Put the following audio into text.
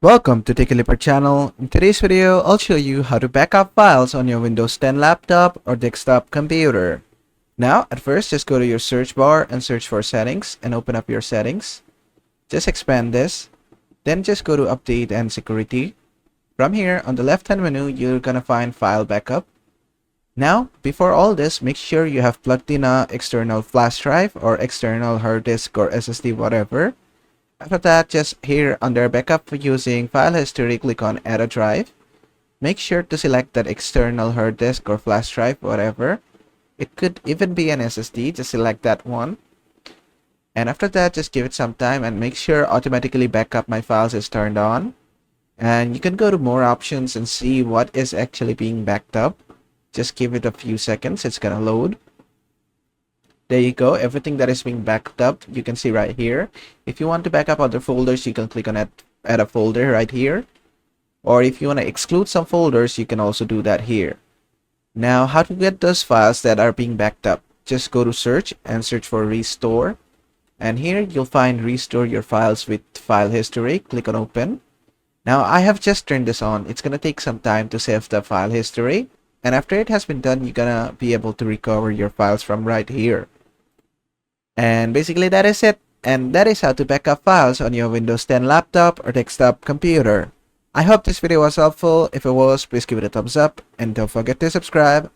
Welcome to TechLeopard channel. In today's video, I'll show you how to backup files on your Windows 10 laptop or desktop computer. Now, at first, just go to your search bar and search for settings and open up your settings. Just expand this. Then just go to update and security. From here, on the left-hand menu, you're gonna find file backup. Now, before all this, make sure you have plugged in a external flash drive or external hard disk or SSD, whatever. After that, just here under backup using file history, click on add a drive. Make sure to select that external hard disk or flash drive, whatever. It could even be an SSD, just select that one. And after that, just give it some time and make sure automatically backup my files is turned on. And you can go to more options and see what is actually being backed up. Just give it a few seconds, it's gonna load. There you go, everything that is being backed up, you can see right here. If you want to back up other folders, you can click on add a folder right here. Or if you want to exclude some folders, you can also do that here. Now, how to get those files that are being backed up? Just go to search and search for restore. And here you'll find restore your files with file history. Click on open. Now, I have just turned this on. It's going to take some time to save the file history. And after it has been done, you're going to be able to recover your files from right here. And basically that is it. And that is how to backup files on your Windows 10 laptop or desktop computer. I hope this video was helpful. If it was, please give it a thumbs up and don't forget to subscribe.